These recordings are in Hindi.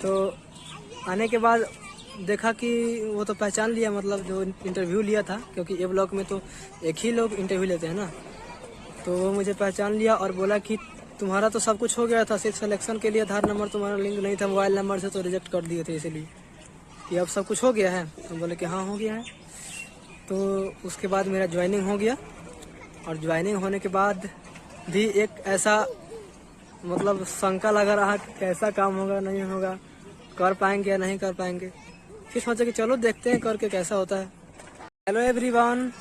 तो आने के बाद देखा कि वो तो पहचान लिया, मतलब जो इंटरव्यू लिया था, क्योंकि ए ब्लॉक में तो एक ही लोग इंटरव्यू लेते हैं ना। तो वो मुझे पहचान लिया और बोला कि तुम्हारा तो सब कुछ हो गया था, सिर्फ सिलेक्शन के लिए आधार नंबर तुम्हारा लिंक नहीं था मोबाइल नंबर से, तो रिजेक्ट कर दिए थे, इसलिए कि अब सब कुछ हो गया है। तो बोले कि हाँ हो गया है। तो उसके बाद मेरा ज्वाइनिंग हो गया, और ज्वाइनिंग होने के बाद भी एक ऐसा मतलब शंका लगा रहा कि कैसा काम होगा नहीं होगा, कर पाएंगे या नहीं कर पाएंगे। फिर सोचा कि चलो देखते हैं करके कैसा होता है। Hello everyone,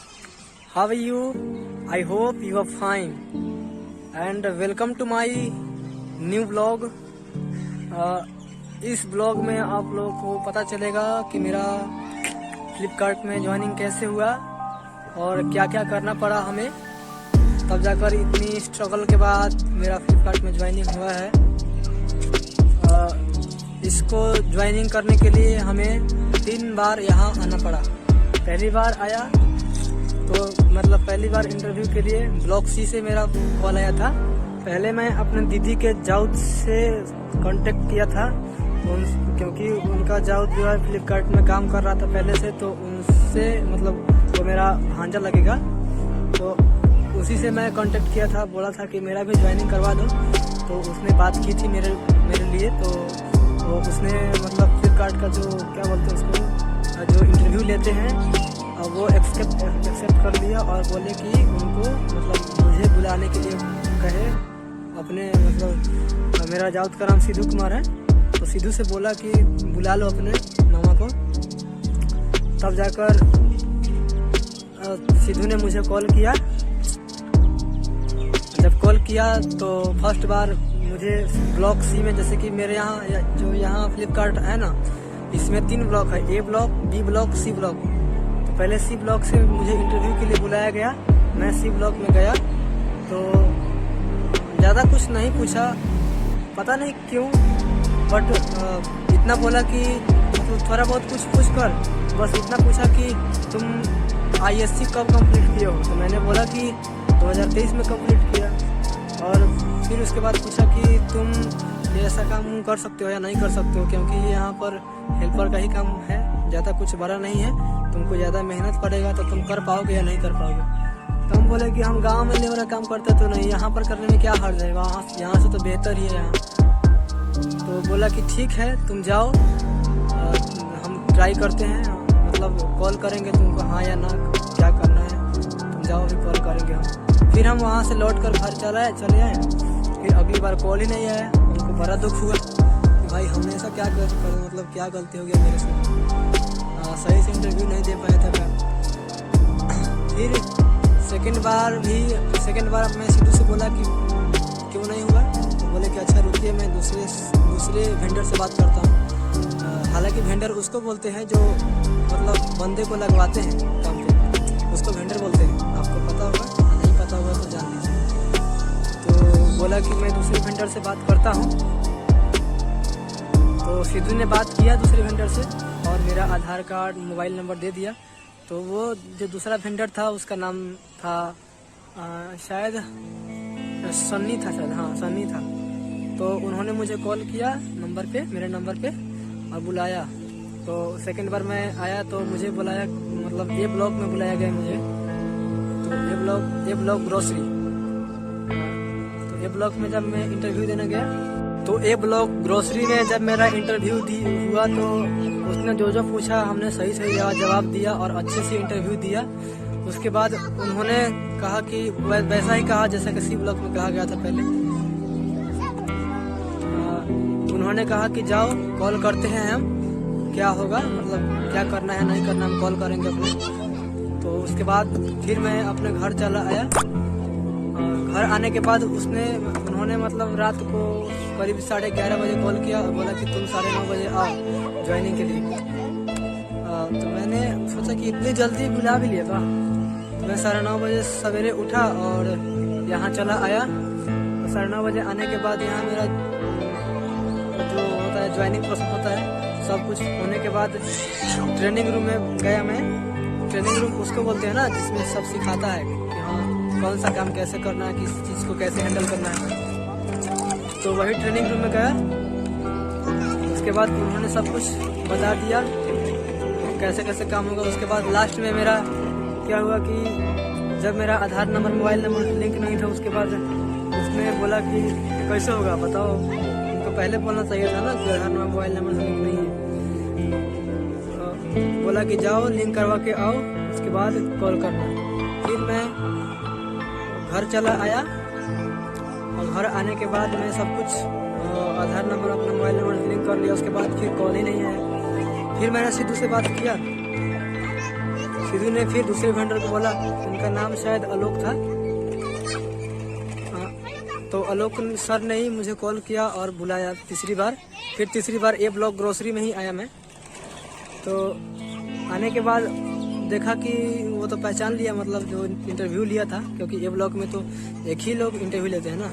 how are you? I hope you are fine and welcome to my new blog. इस ब्लॉग में आप लोगों को पता चलेगा कि मेरा फ्लिपकार्ट में ज्वाइनिंग कैसे हुआ और क्या क्या करना पड़ा हमें, तब जाकर इतनी स्ट्रगल के बाद मेरा फ्लिपकार्ट में ज्वाइनिंग हुआ है। इसको ज्वाइनिंग करने के लिए हमें 3 बार यहाँ आना पड़ा। पहली बार आया तो मतलब पहली बार इंटरव्यू के लिए ब्लॉक सी से मेरा कॉल आया था। पहले मैं अपने दीदी के जाउद से कांटेक्ट किया था, क्योंकि उनका जाउद जो है फ्लिपकार्ट में काम कर रहा था पहले से, तो उनसे मतलब वो मेरा भांजा लगेगा, तो उसी से मैं कांटेक्ट किया था। बोला था कि मेरा भी ज्वाइनिंग करवा दो, तो उसने बात की थी मेरे लिए। तो उसने मतलब फ्लिपकार्ट का जो क्या बोलते हैं उसको, जो इंटरव्यू लेते हैं, वो एक्सेप्ट कर लिया और बोले कि उनको मतलब मुझे बुलाने के लिए कहे अपने, मतलब मेरा जाउद का नाम सिद्धू कुमार है, तो सिद्धू से बोला कि बुला लो अपने मामा को। तब जाकर सिद्धू ने मुझे कॉल किया। जब कॉल किया तो फर्स्ट बार मुझे ब्लॉक सी में, जैसे कि मेरे यहाँ जो यहाँ फ्लिपकार्ट है ना, इसमें 3 ब्लॉक है, A block, B block, C block. तो पहले सी ब्लॉक से मुझे इंटरव्यू के लिए बुलाया गया। मैं सी ब्लॉक में गया तो ज़्यादा कुछ नहीं पूछा, पता नहीं क्यों, बट इतना बोला कि मतलब थोड़ा बहुत कुछ पूछ कर, बस इतना पूछा कि तुम ISC कब कंप्लीट किए हो। तो मैंने बोला कि 2023 में कंप्लीट किया। और फिर उसके बाद पूछा कि तुम ये ऐसा काम कर सकते हो या नहीं कर सकते हो, क्योंकि यहाँ पर हेल्पर का ही काम है, ज़्यादा कुछ बड़ा नहीं है, तुमको ज़्यादा मेहनत पड़ेगा, तो तुम कर पाओगे या नहीं कर पाओगे। तो हम बोले कि हम गांव में लेबर काम करते तो नहीं, यहाँ पर करने में क्या हर्ज है, यहाँ से तो बेहतर ही है यहाँ। तो बोला कि ठीक है तुम जाओ, हम ट्राई करते हैं, मतलब कॉल करेंगे तुमको हाँ या ना क्या करना है, तुम जाओ फिर कॉल करेंगे हम। फिर हम वहाँ से लौट कर घर चले आए। फिर अगली बार कॉल ही नहीं आया। हमको बड़ा दुख हुआ कि भाई हमने ऐसा क्या कर मतलब क्या गलती हो गया मेरे से, सही से इंटरव्यू नहीं दे पाया था मैं। फिर सेकंड बार मैं सिद्धू से बोला कि क्यों नहीं हुआ, तो बोले कि अच्छा रुकिए मैं दूसरे वेंडर से बात करता हूँ। हालांकि वेंडर उसको बोलते हैं जो मतलब बंदे को लगवाते हैं काम पे, उसको वेंडर बोलते हैं, आपको पता होगा, नहीं पता होगा तो जान लीजिए। तो बोला कि मैं दूसरे वेंडर से बात करता हूँ। तो सिद्धू ने बात किया दूसरे वेंडर से और मेरा आधार कार्ड मोबाइल नंबर दे दिया। तो वो जो दूसरा वेंडर था उसका नाम था शायद सन्नी था, शायद हाँ सन्नी था। तो उन्होंने मुझे कॉल किया नंबर पे, मेरे नंबर पे, और बुलाया। तो सेकंड बार मैं आया तो मुझे बुलाया, मतलब ए ब्लॉक में बुलाया गया मुझे। तो ए ब्लॉक ग्रोसरी। तो ए ब्लॉक में जब मैं इंटरव्यू देने गया, तो ए ब्लॉक ग्रोसरी में जब मेरा इंटरव्यू हुआ तो उसने जो पूछा हमने सही जवाब दिया और अच्छे से इंटरव्यू दिया। उसके बाद उन्होंने कहा कि वैसा ही कहा जैसा कि सी ब्लॉक में कहा गया था पहले। उन्होंने कहा कि जाओ कॉल करते हैं हम, क्या होगा मतलब क्या करना है नहीं करना हम कॉल करेंगे अपने। तो उसके बाद फिर मैं अपने घर चला आया। घर आने के बाद उन्होंने मतलब रात को करीब 11:30 बजे कॉल किया और बोला कि तुम 9:30 बजे आओ ज्वाइनिंग के लिए। तो मैंने सोचा कि इतनी जल्दी बुला भी लिया था। तो मैं 9:30 बजे सवेरे उठा और यहाँ चला आया। 9:30 बजे आने के बाद यहाँ मेरा जो होता है ज्वाइनिंग प्रोसेस होता है, सब कुछ होने के बाद ट्रेनिंग रूम में गया मैं। ट्रेनिंग रूम उसको बोलते हैं ना जिसमें सब सिखाता है कि हाँ कौन सा काम कैसे करना है, किस चीज़ को कैसे हैंडल करना है। तो वही ट्रेनिंग रूम में गया। उसके बाद उन्होंने सब कुछ बता दिया कैसे कैसे काम होगा। उसके बाद लास्ट में मेरा क्या हुआ कि जब मेरा आधार नंबर मोबाइल नंबर लिंक नहीं था, उसके बाद उसने बोला कि कैसे होगा बताओ, तो पहले बोलना चाहिए था ना कि आधार नंबर मोबाइल नंबर लिंक नहीं है। तो बोला कि जाओ लिंक करवा के आओ, उसके बाद कॉल करना। फिर मैं घर चला आया और घर आने के बाद मैं सब कुछ आधार नंबर अपना मोबाइल नंबर लिंक कर लिया। उसके बाद फिर कॉल ही नहीं आया। फिर मैंने सिद्धू से बात किया, सिद्धू ने फिर दूसरे वेंडर को बोला, उनका नाम शायद आलोक था। तो आलोक सर ने ही मुझे कॉल किया और बुलाया तीसरी बार। फिर तीसरी बार ए ब्लॉक ग्रोसरी में ही आया मैं। तो आने के बाद देखा कि वो तो पहचान लिया, मतलब जो इंटरव्यू लिया था, क्योंकि ए ब्लॉक में तो एक ही लोग इंटरव्यू लेते हैं ना।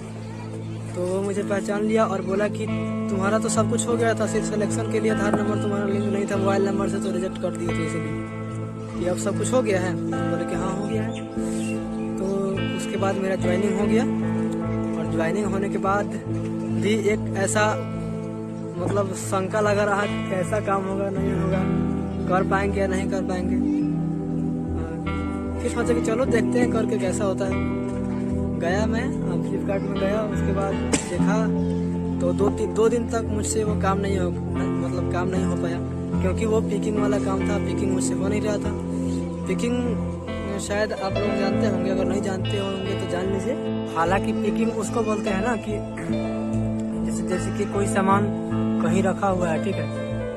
तो वो मुझे पहचान लिया और बोला कि तुम्हारा तो सब कुछ हो गया था, सिर्फ सिलेक्शन के लिए आधार नंबर तुम्हारा लिंक नहीं था मोबाइल नंबर से, तो रिजेक्ट कर दिए थे इसीलिए। ये अब सब कुछ हो गया है? बोले कि हाँ हो गया है। तो उसके बाद मेरा ज्वाइनिंग हो गया और ज्वाइनिंग होने के बाद भी एक ऐसा मतलब शंका लगा रहा कि कैसा काम होगा नहीं होगा, कर पाएंगे या नहीं कर पाएंगे। फिर सोचा कि चलो देखते हैं करके कैसा होता है। गया मैं फ्लिपकार्ट में गया, उसके बाद देखा तो दो दिन तक मुझसे वो काम नहीं हो पाया, क्योंकि वो पिकिंग वाला काम था। पिकिंग मुझसे हो नहीं रहा था। पिकिंग शायद आप लोग जानते होंगे, अगर नहीं जानते होंगे तो जान लीजिए। हालांकि पिकिंग उसको बोलते हैं ना कि जैसे कि कोई सामान कहीं रखा हुआ है, ठीक है,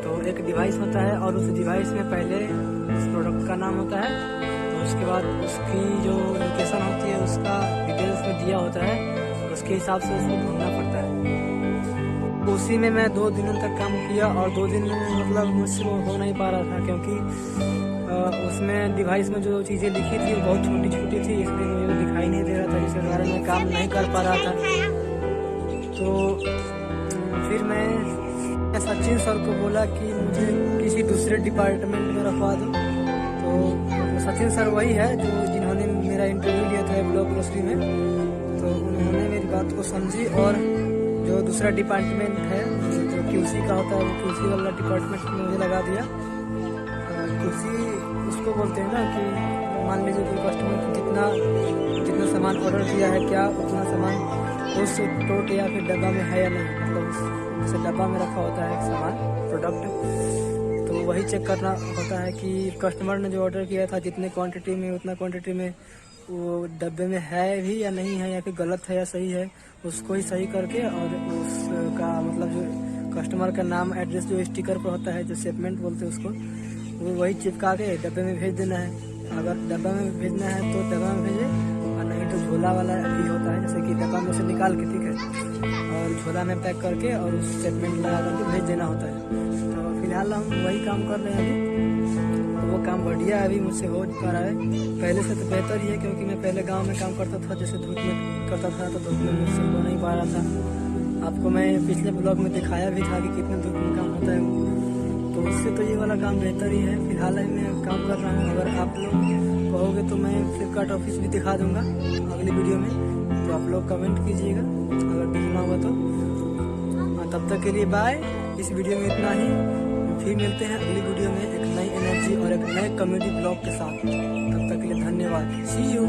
तो एक डिवाइस होता है और उस डिवाइस में पहले उस प्रोडक्ट का नाम होता है, तो उसके बाद उसकी जो लोकेशन होती है उसका डिटेल्स में दिया होता है, तो उसके हिसाब से उसको ढूंढना पड़ता है। उसी में मैं 2 दिनों तक काम किया और 2 दिन मतलब मुझसे वो हो नहीं पा रहा था, क्योंकि उसमें डिवाइस में जो चीज़ें लिखी थी बहुत छोटी छोटी थी, इसलिए मुझे दिखाई नहीं दे रहा था, जिसके कारण मैं काम नहीं कर पा रहा था। तो फिर मैं सचिन सर को बोला कि मुझे किसी दूसरे डिपार्टमेंट में रखवा दो। तो सचिन सर वही है जिन्होंने मेरा इंटरव्यू लिया था ब्लॉक ग्रोसरी में। तो उन्होंने मेरी बात को समझी और जो दूसरा डिपार्टमेंट है जो QC का होता है, वो QC वाला डिपार्टमेंट में मुझे लगा दिया। QC उसको बोलते हैं ना कि मान लीजिए कोई कस्टमर को जितना सामान ऑर्डर किया है, क्या उतना सामान उस टोट या फिर डब्बा में है या नहीं, मतलब जैसे डब्बा में रखा होता है सामान प्रोडक्ट, तो वही चेक करना होता है कि कस्टमर ने जो ऑर्डर किया था जितने क्वांटिटी में उतना क्वांटिटी में वो डब्बे में है भी या नहीं है, या फिर गलत है या सही है, उसको ही सही करके और उसका मतलब जो कस्टमर का नाम एड्रेस जो स्टिकर पर होता है, जो शिपमेंट बोलते हैं उसको, वो वही चिपका के डब्बे में भेज देना है। अगर डब्बा में भेजना है तो डब्बा में भेजे, और नहीं तो झोला वाला भी होता है, जैसे कि डब्बा में से निकाल के, ठीक है, और झोला में पैक करके और उस स्टेटमेंट लगा करके भेज देना होता है। तो फिलहाल हम वही काम कर रहे हैं अभी। तो वो काम बढ़िया अभी मुझसे हो पा रहा है, पहले से तो बेहतर ही है, क्योंकि मैं पहले गांव में काम करता था, जैसे धूप में करता था, तो धूप में मुझसे हो नहीं पा रहा था। आपको मैं पिछले ब्लॉग में दिखाया भी था कि कितने धूप में काम होता है, तो उससे तो ये वाला काम बेहतर ही है। फिलहाल मैं काम कर रहा हूँ। अगर आप लोग कहोगे तो मैं फ्लिपकार्ट ऑफिस भी दिखा दूंगा अगली वीडियो में, तो आप लोग कमेंट कीजिएगा अगर देखना होगा तो। तब तक के लिए बाय। इस वीडियो में इतना ही, फिर मिलते हैं अगली वीडियो में एक नई एनर्जी और एक नए कॉमेडी ब्लॉग के साथ। तब तक के लिए धन्यवाद। सी यू।